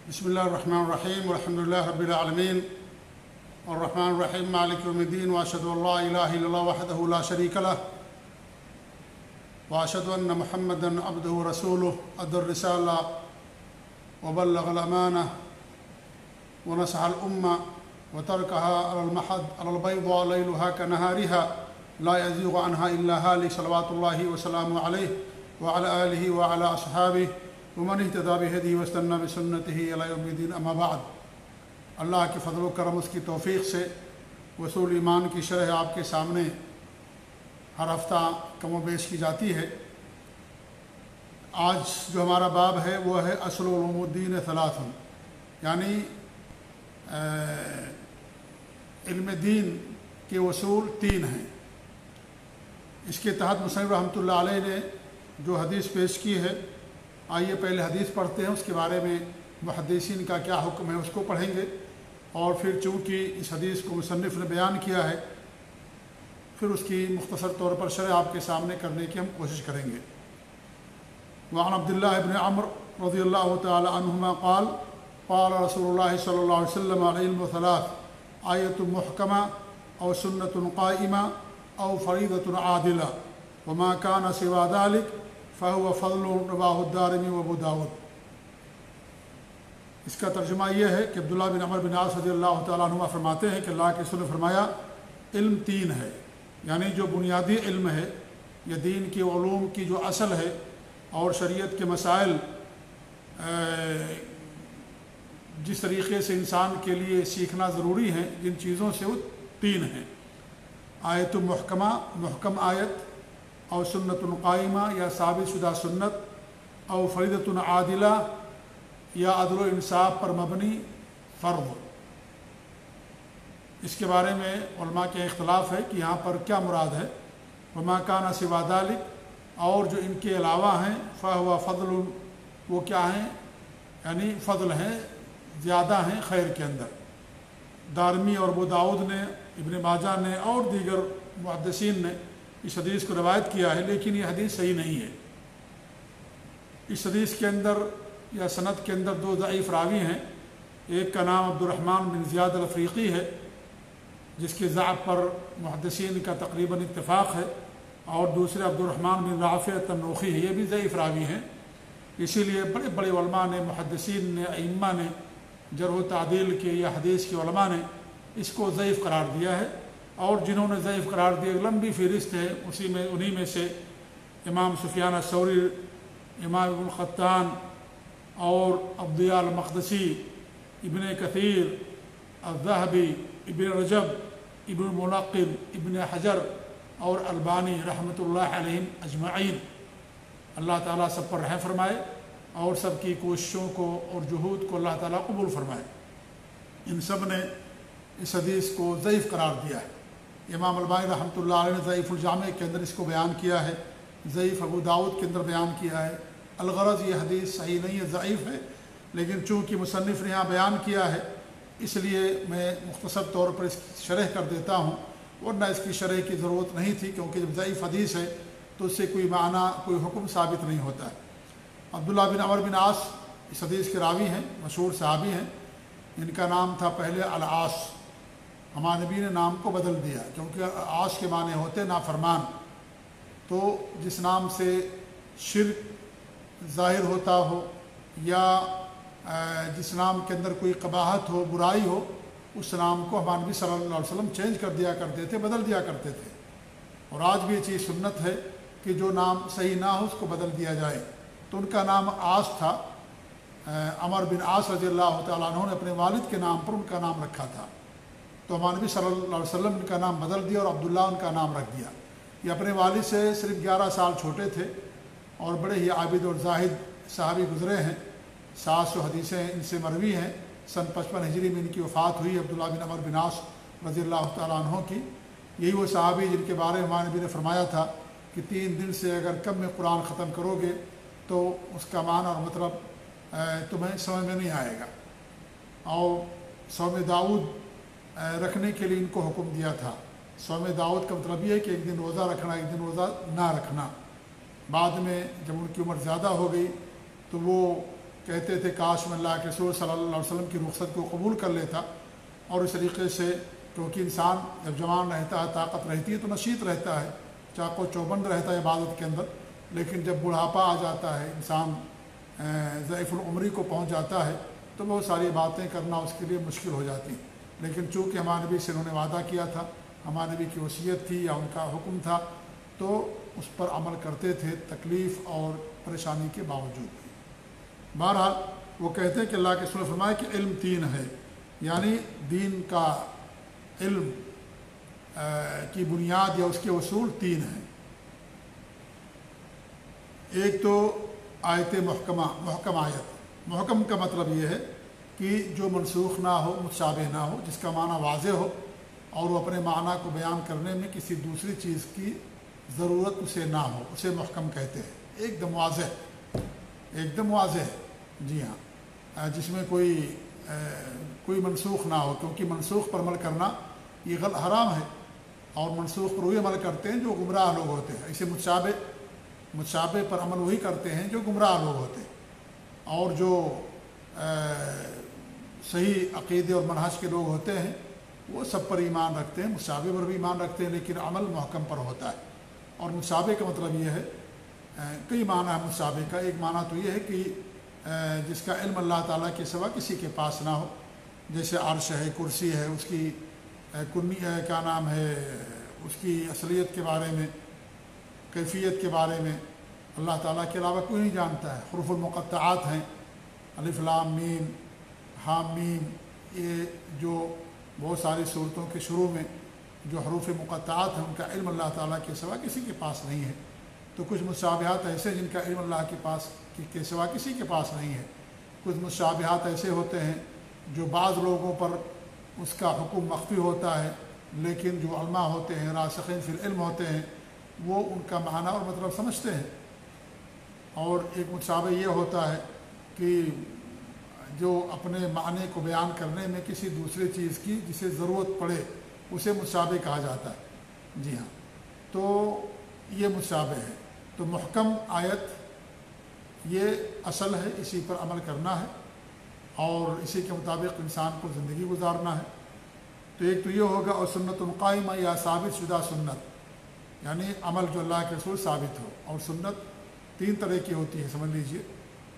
بسم اللہ الرحمن الرحیم والحمد للہ رب العالمین الرحمن الرحیم مالک یوم الدین واشهد ان لا الہ الا اللہ وحدہ لا شریک لہ واشهد ان محمدا عبدہ ورسولہ ادى الرسالہ وبلغ الامانہ ونصح الامة وتركها على المحض على البيضاء ليلها كنهارها لا يزيغ عنها الا هالك صلوات الله وسلامه عليه وعلى آله وعلى اصحابه ومن اهتدى بهديه واستنى بسنته الى يوم الدين اما بعد۔ اللہ کے فضل و کرم اس کی توفیق سے اصول ایمان کی شرح آپ کے سامنے ہر ہفتہ کم و بیش کی جاتی ہے۔ آج جو ہمارا باب ہے وہ ہے اصل علوم الدین ثلاث، یعنی علم دین کے اصول تین ہیں۔ اس کے تحت مصنف رحمۃ اللہ علیہ نے جو حدیث پیش کی ہے، آئیے پہلے حدیث پڑھتے ہیں، اس کے بارے میں محدثین کا کیا حکم ہے اس کو پڑھیں گے، اور پھر چونکہ اس حدیث کو مصنف نے بیان کیا ہے پھر اس کی مختصر طور پر شرح آپ کے سامنے کرنے کی ہم کوشش کریں گے۔ وعن عبداللہ ابن عمرو رضی اللہ تعالی عنہما قال قال رسول اللہ صلی اللہ علیہ وسلم العلم ثلاث آیۃ محکمہ او سنت قائمہ او فریضۃ عادلہ وما کان سوا ذلک فهو فضل رواہ الدارمی وابو داود۔ اس کا ترجمہ یہ ہے کہ عبداللہ بن عمر بن عاص رضی اللہ تعالیٰ عنہ فرماتے ہیں کہ اللہ کے رسول نے فرمایا علم تین ہے، یعنی جو بنیادی علم ہے یا دین کے علوم کی جو اصل ہے اور شریعت کے مسائل جس طریقے سے انسان کے لیے سیکھنا ضروری ہے، جن چیزوں سے وہ تین ہیں۔ آیت محکمہ، محکم آیت، او سنت قائمہ یا ثابت شدہ سنت، او فریضۃ عادلہ یا عدل و انصاف پر مبنی فرض۔ اس کے بارے میں علماء کے اختلاف ہے کہ یہاں پر کیا مراد ہے۔ وما کان سوا ذلک، اور جو ان کے علاوہ ہیں، فہو فضل، وہ کیا ہیں، یعنی فضل ہیں، زیادہ ہیں خیر کے اندر۔ دارمی اور ابو داؤد نے، ابن ماجہ نے اور دیگر محدثین نے اس حدیث کو روایت کیا ہے، لیکن یہ حدیث صحیح نہیں ہے۔ اس حدیث کے اندر یا سند کے اندر دو ضعیف راوی ہیں۔ ایک کا نام عبد الرحمن بن زیاد الافریقی ہے، جس کے ضعف پر محدثین کا تقریباً اتفاق ہے، اور دوسرے عبد الرحمن بن رافع التنوخی ہے، یہ بھی ضعیف راوی ہیں۔ اسی لیے بڑے بڑے علماء نے، محدثین نے، ائمہ نے، جرح و تعدیل کے یا حدیث کے علماء نے اس کو ضعیف قرار دیا ہے، اور جنہوں نے ضعیف قرار دیا لمبی فہرست ہے، انہی میں سے امام سفیان الثوری، امام ابن القطان اور الضیاء المقدسی، ابن کثیر، الذہبی، ابن رجب، ابن المنقل، ابن حجر اور البانی رحمۃ اللہ علیہم اجمعین۔ اللہ تعالیٰ سب پر رحم فرمائے اور سب کی کوششوں کو اور جہود کو اللہ تعالیٰ قبول فرمائے۔ ان سب نے اس حدیث کو ضعیف قرار دیا ہے۔ امام البانی رحمۃ اللہ علیہ نے ضعیف الجامع کے اندر اس کو بیان کیا ہے، ضعیف ابو داؤد کے اندر بیان کیا ہے۔ الغرض یہ حدیث صحیح نہیں ہے، ضعیف ہے، لیکن چونکہ مصنف نے یہاں بیان کیا ہے اس لیے میں مختصر طور پر اس کی شرح کر دیتا ہوں، ورنہ اس کی شرح کی ضرورت نہیں تھی، کیونکہ جب ضعیف حدیث ہے تو اس سے کوئی معنی، کوئی حکم ثابت نہیں ہوتا ہے۔ عبداللہ بن عمر بن عاص اس حدیث کے راوی ہیں، مشہور صحابی ہیں۔ ان کا نام تھا پہلے العاص، ہمارے نبی نے نام کو بدل دیا، کیونکہ عاص کے معنی ہوتے نافرمان، تو جس نام سے شرک ظاہر ہوتا ہو یا جس نام کے اندر کوئی قباحت ہو، برائی ہو، اس نام کو ہمارے نبی صلی اللہ علیہ وسلم چینج کر دیا کرتے تھے، بدل دیا کرتے تھے۔ اور آج بھی یہ چیز سنت ہے کہ جو نام صحیح نہ ہو اس کو بدل دیا جائے۔ تو ان کا نام عاص تھا، عمر بن عاص رضی اللہ تعالیٰ عنہ نے اپنے والد کے نام پر ان کا نام رکھا تھا، تو ہمارے نبی صلی اللہ علیہ وسلم نے ان کا نام بدل دیا اور عبداللہ ان کا نام رکھ دیا۔ یہ اپنے والد سے صرف 11 سال چھوٹے تھے اور بڑے ہی عابد اور زاہد صحابی گزرے ہیں۔ 700 حدیثیں ان سے مروی ہیں۔ سن 55 ہجری میں ان کی وفات ہوئی، عبداللہ بن عمر بن عاص رضی اللہ تعالیٰ عنہ کی۔ یہی وہ صحابی جن کے بارے میں ہمارے نبی نے فرمایا تھا کہ 3 دن سے اگر کم میں قرآن ختم کرو گے تو اس کا معنی اور مطلب تمہیں سمجھ میں نہیں آئے گا۔ اور صوم داؤد رکھنے کے لیے ان کو حکم دیا تھا۔ صوم داؤد کا مطلب یہ ہے کہ ایک دن روزہ رکھنا، ایک دن روزہ نہ رکھنا۔ بعد میں جب ان کی عمر زیادہ ہو گئی تو وہ کہتے تھے کاش میں اللہ کے رسول صلی اللہ علیہ وسلم کی رخصت کو قبول کر لیتا، اور اس طریقے سے کیونکہ انسان جب جوان رہتا ہے، طاقت رہتی ہے تو نشیط رہتا ہے، چاق و چوبند رہتا ہے عبادت کے اندر، لیکن جب بڑھاپا آ جاتا ہے، انسان ضعیف العمری کو پہنچ جاتا ہے تو بہت ساری باتیں کرنا اس کے لیے مشکل ہو جاتی ہیں۔ لیکن چونکہ ہمارے نبی سے انہوں نے وعدہ کیا تھا، ہمارے نبی کی وصیت تھی یا ان کا حکم تھا، تو اس پر عمل کرتے تھے تکلیف اور پریشانی کے باوجود بھی۔ بہرحال وہ کہتے ہیں کہ اللہ کے رسول نے فرمایا کہ علم تین ہے، یعنی دین کا علم کی بنیاد یا اس کے اصول تین ہیں۔ ایک تو آیت محکمہ، محکم آیت۔ محکم کا مطلب یہ ہے کہ جو منسوخ نہ ہو، متشابہ نہ ہو، جس کا معنی واضح ہو اور وہ اپنے معنی کو بیان کرنے میں کسی دوسری چیز کی ضرورت اسے نہ ہو، اسے محکم کہتے ہیں۔ ایک دم واضح، ایک دم واضح، جی ہاں، جس میں کوئی منسوخ نہ ہو، کیونکہ منسوخ پر عمل کرنا یہ حرام ہے، اور منسوخ پر وہی عمل کرتے ہیں جو گمراہ لوگ ہوتے ہیں۔ اسے متشابہ پر عمل وہی کرتے ہیں جو گمراہ لوگ ہوتے ہیں، اور جو صحیح عقیدے اور منہج کے لوگ ہوتے ہیں وہ سب پر ایمان رکھتے ہیں، متشابہ پر بھی ایمان رکھتے ہیں، لیکن عمل محکم پر ہوتا ہے۔ اور متشابہ کا مطلب یہ ہے، کئی معنی ہے متشابہ کا۔ ایک معنی تو یہ ہے کہ جس کا علم اللہ تعالیٰ کے سوا کسی کے پاس نہ ہو، جیسے عرش ہے، کرسی ہے، اس کی کیا نام ہے، اس کی اصلیت کے بارے میں، کیفیت کے بارے میں اللہ تعالیٰ کے علاوہ کوئی نہیں جانتا ہے۔ حروف المقطعات ہیں، الف لام میم، حام میم، یہ جو بہت ساری صورتوں کے شروع میں جو حروف مقطعات ہیں ان کا علم اللہ تعالیٰ کے سوا کسی کے پاس نہیں ہے۔ تو کچھ متشابہات ایسے جن کا علم اللہ کے پاس کے سوا کسی کے پاس نہیں ہے۔ کچھ متشابہات ایسے ہوتے ہیں جو بعض لوگوں پر اس کا حکم مخفی ہوتا ہے، لیکن جو علماء ہوتے ہیں، راسخین فی العلم ہوتے ہیں، وہ ان کا معنی اور مطلب سمجھتے ہیں۔ اور ایک متشابہ یہ ہوتا ہے کہ جو اپنے معنی کو بیان کرنے میں کسی دوسری چیز کی جسے ضرورت پڑے اسے متشابہ کہا جاتا ہے، جی ہاں، تو یہ متشابہ ہے۔ تو محکم آیت یہ اصل ہے، اسی پر عمل کرنا ہے اور اسی کے مطابق انسان کو زندگی گزارنا ہے۔ تو ایک تو یہ ہوگا، اور سنت قائمہ یا ثابت شدہ سنت، یعنی عمل جو اللہ کے رسول ثابت ہو۔ اور سنت تین طرح کی ہوتی ہے، سمجھ لیجئے۔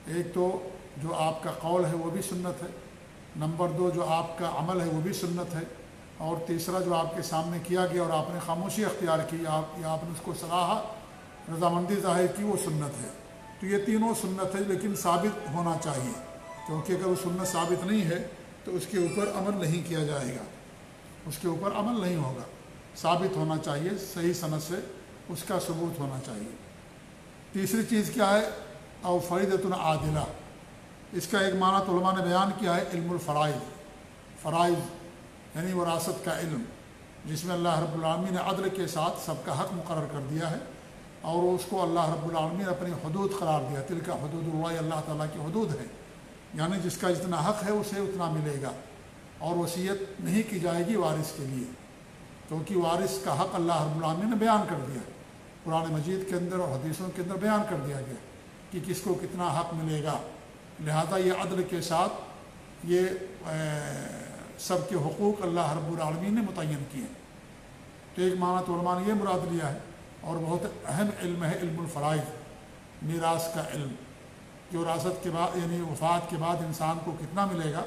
ایک تو جو آپ کا قول ہے وہ بھی سنت ہے، نمبر دو جو آپ کا عمل ہے وہ بھی سنت ہے، اور تیسرا جو آپ کے سامنے کیا گیا اور آپ نے خاموشی اختیار کی یا آپ نے اس کو سراہا، رضامندی ظاہر کی، وہ سنت ہے۔ تو یہ تینوں سنت ہے، لیکن ثابت ہونا چاہیے، کیونکہ اگر وہ سنت ثابت نہیں ہے تو اس کے اوپر عمل نہیں کیا جائے گا، اس کے اوپر عمل نہیں ہوگا۔ ثابت ہونا چاہیے، صحیح سند سے اس کا ثبوت ہونا چاہیے۔ تیسری چیز کیا ہے؟ او فریضۃ عادلہ، اس کا ایک معنی تو علماء نے بیان کیا ہے، علم الفرائض، فرائض یعنی وراثت کا علم، جس میں اللہ رب العالمین نے عدل کے ساتھ سب کا حق مقرر کر دیا ہے، اور اس کو اللہ رب العالمین نے اپنی حدود قرار دیا۔ تلک حدود اللہ، اللہ تعالیٰ کی حدود ہے، یعنی جس کا جتنا حق ہے اسے اتنا ملے گا، اور وصیت نہیں کی جائے گی وارث کے لیے، کیونکہ وارث کا حق اللہ رب العالمین نے بیان کر دیا، قرآن مجید کے اندر اور حدیثوں کے اندر بیان کر دیا گیا کہ کس کو کتنا حق ملے گا۔ لہذا یہ عدل کے ساتھ یہ سب کے حقوق اللہ رب العالمین نے متعین کیے۔ تو ایک معنی تو علماء نے یہ مراد لیا ہے، اور بہت اہم علم ہے علم الفرائض، میراث کا علم، کہ وراثت کے بعد یعنی وفات کے بعد انسان کو کتنا ملے گا،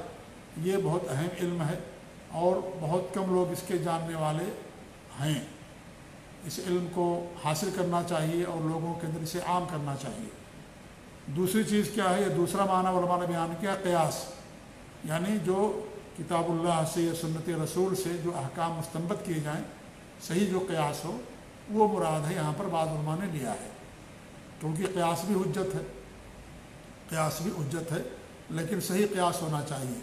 یہ بہت اہم علم ہے، اور بہت کم لوگ اس کے جاننے والے ہیں۔ اس علم کو حاصل کرنا چاہیے اور لوگوں کے اندر اسے عام کرنا چاہیے۔ دوسری چیز کیا ہے؟ یہ دوسرا معنی علماء نے بیان کیا، قیاس، یعنی جو کتاب اللہ سے یا سنت رسول سے جو احکام مستنبط کیے جائیں، صحیح جو قیاس ہو وہ مراد ہے یہاں پر بعض علماء نے لیا ہے، کیونکہ قیاس بھی حجت ہے، قیاس بھی حجت ہے، لیکن صحیح قیاس ہونا چاہیے،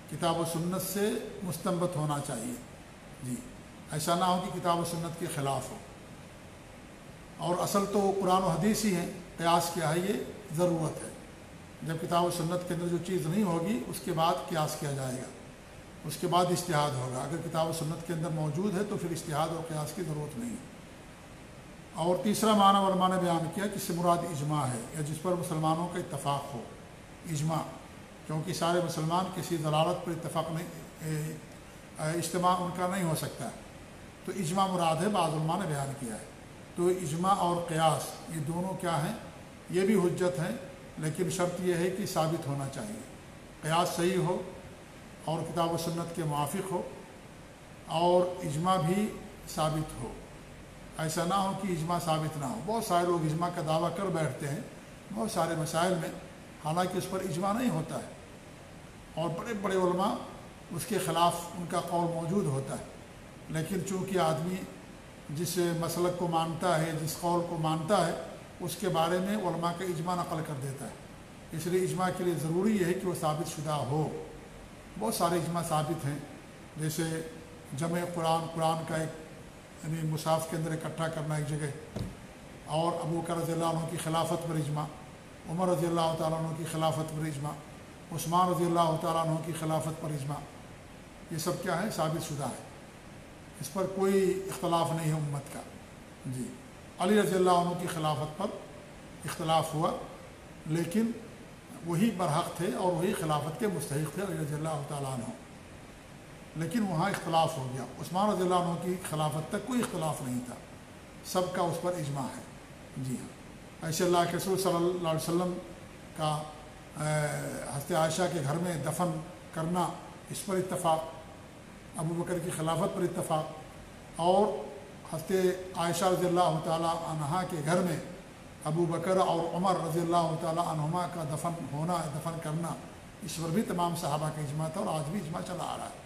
کتاب و سنت سے مستنبط ہونا چاہیے، جی، ایسا نہ ہو کہ کتاب و سنت کے خلاف ہو۔ اور اصل تو قرآن و حدیث ہی ہیں، قیاس کیا ہے؟ یہ ضرورت ہے۔ جب کتاب و سنت کے اندر جو چیز نہیں ہوگی اس کے بعد قیاس کیا جائے گا، اس کے بعد اجتہاد ہوگا۔ اگر کتاب و سنت کے اندر موجود ہے تو پھر اجتہاد اور قیاس کی ضرورت نہیں ہے۔ اور تیسرا معنی علماء نے بیان کیا کہ اس سے مراد اجماع ہے، یا جس پر مسلمانوں کا اتفاق ہو، اجماع، کیونکہ سارے مسلمان کسی دلالت پر اتفاق نہیں، اجتماع ان کا نہیں ہو سکتا ہے، تو اجماع مراد ہے، بعض علماء نے بیان کیا ہے۔ تو اجماع اور قیاس یہ دونوں کیا ہیں، یہ بھی حجت ہیں، لیکن شرط یہ ہے کہ ثابت ہونا چاہیے، قیاس صحیح ہو اور کتاب و سنت کے موافق ہو، اور اجماع بھی ثابت ہو۔ ایسا نہ ہو کہ اجماع ثابت نہ ہو۔ بہت سارے لوگ اجماع کا دعویٰ کر بیٹھتے ہیں بہت سارے مسائل میں، حالانکہ اس پر اجماع نہیں ہوتا ہے، اور بڑے بڑے علماء اس کے خلاف ان کا قول موجود ہوتا ہے، لیکن چونکہ آدمی جس مسلک کو مانتا ہے، جس قول کو مانتا ہے، اس کے بارے میں علماء کا اجماع نقل کر دیتا ہے، اس لیے اجماع کے لیے ضروری ہے کہ وہ ثابت شدہ ہو۔ بہت سارے اجماع ثابت ہیں، جیسے جمع قرآن کا ایک یعنی مصحف کے اندر اکٹھا کرنا ایک جگہ، اور ابو بکر رضی اللہ عنہ کی خلافت پر اجماع، عمر رضی اللہ تعالیٰ عنہ کی خلافت پر اجماع، عثمان رضی اللہ تعالیٰ عنہ کی خلافت پر اجماع، یہ سب کیا ہے، ثابت شدہ ہے، اس پر کوئی اختلاف نہیں ہے امت کا۔ جی، علی رضی اللہ عنہ کی خلافت پر اختلاف ہوا، لیکن وہی برحق تھے اور وہی خلافت کے مستحق تھے، علی رضی اللہ تعالیٰ عنہ، لیکن وہاں اختلاف ہو گیا۔ عثمان رضی اللہ عنہ کی خلافت تک کوئی اختلاف نہیں تھا، سب کا اس پر اجماع ہے۔ جی ہاں، ایسے اللہ کے رسول صلی اللہ علیہ وسلم کا حضرت عائشہ کے گھر میں دفن کرنا، اس پر اتفاق، ابو بکر کی خلافت پر اتفاق، اور حضرت عائشہ رضی اللہ تعالیٰ عنہا کے گھر میں ابو بکر اور عمر رضی اللہ تعالیٰ عنہما کا دفن کرنا، اس پر بھی تمام صحابہ کا اجماع تھا، اور آج بھی اجماع چلا آ رہا ہے۔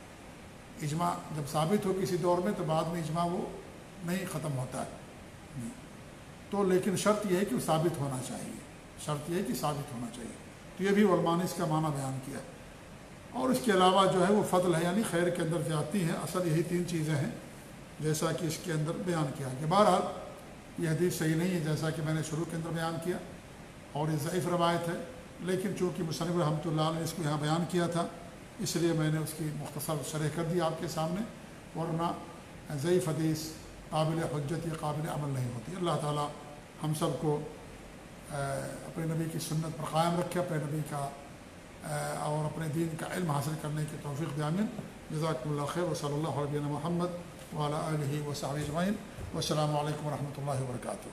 اجماع جب ثابت ہو کسی دور میں تو بعد میں اجماع وہ نہیں ختم ہوتا ہے، تو لیکن شرط یہ ہے کہ وہ ثابت ہونا چاہیے، شرط یہ ہے کہ ثابت ہونا چاہیے۔ تو یہ بھی علماء نے اس کا معنی بیان کیا ہے۔ اور اس کے علاوہ جو ہے وہ فضل ہے، یعنی خیر کے اندر زیادتی ہے، اصل یہی تین چیزیں ہیں جیسا کہ اس کے اندر بیان کیا کہ بہرحال یہ حدیث صحیح نہیں ہے، جیسا کہ میں نے شروع کے اندر بیان کیا، اور یہ ضعیف روایت ہے، لیکن چونکہ مصنف رحمۃ اللہ علیہ نے اس کو یہاں بیان کیا تھا، اس لیے میں نے اس کی مختصر شرح کر دی آپ کے سامنے، ورنہ ضعیف حدیث قابل حجت یا قابل عمل نہیں ہوتی۔ اللہ تعالی ہم سب کو اپنے نبی کی سنت پر قائم رکھے، اپنے نبی کا اور اپنے دین کا علم حاصل کرنے کی توفیق دے، آمین۔ جزاکم اللہ خیر، وصلی اللہ علیہ محمد وعلی آلہ وصحبہ اجمعین، والسلام علیکم ورحمۃ اللہ وبرکاتہ۔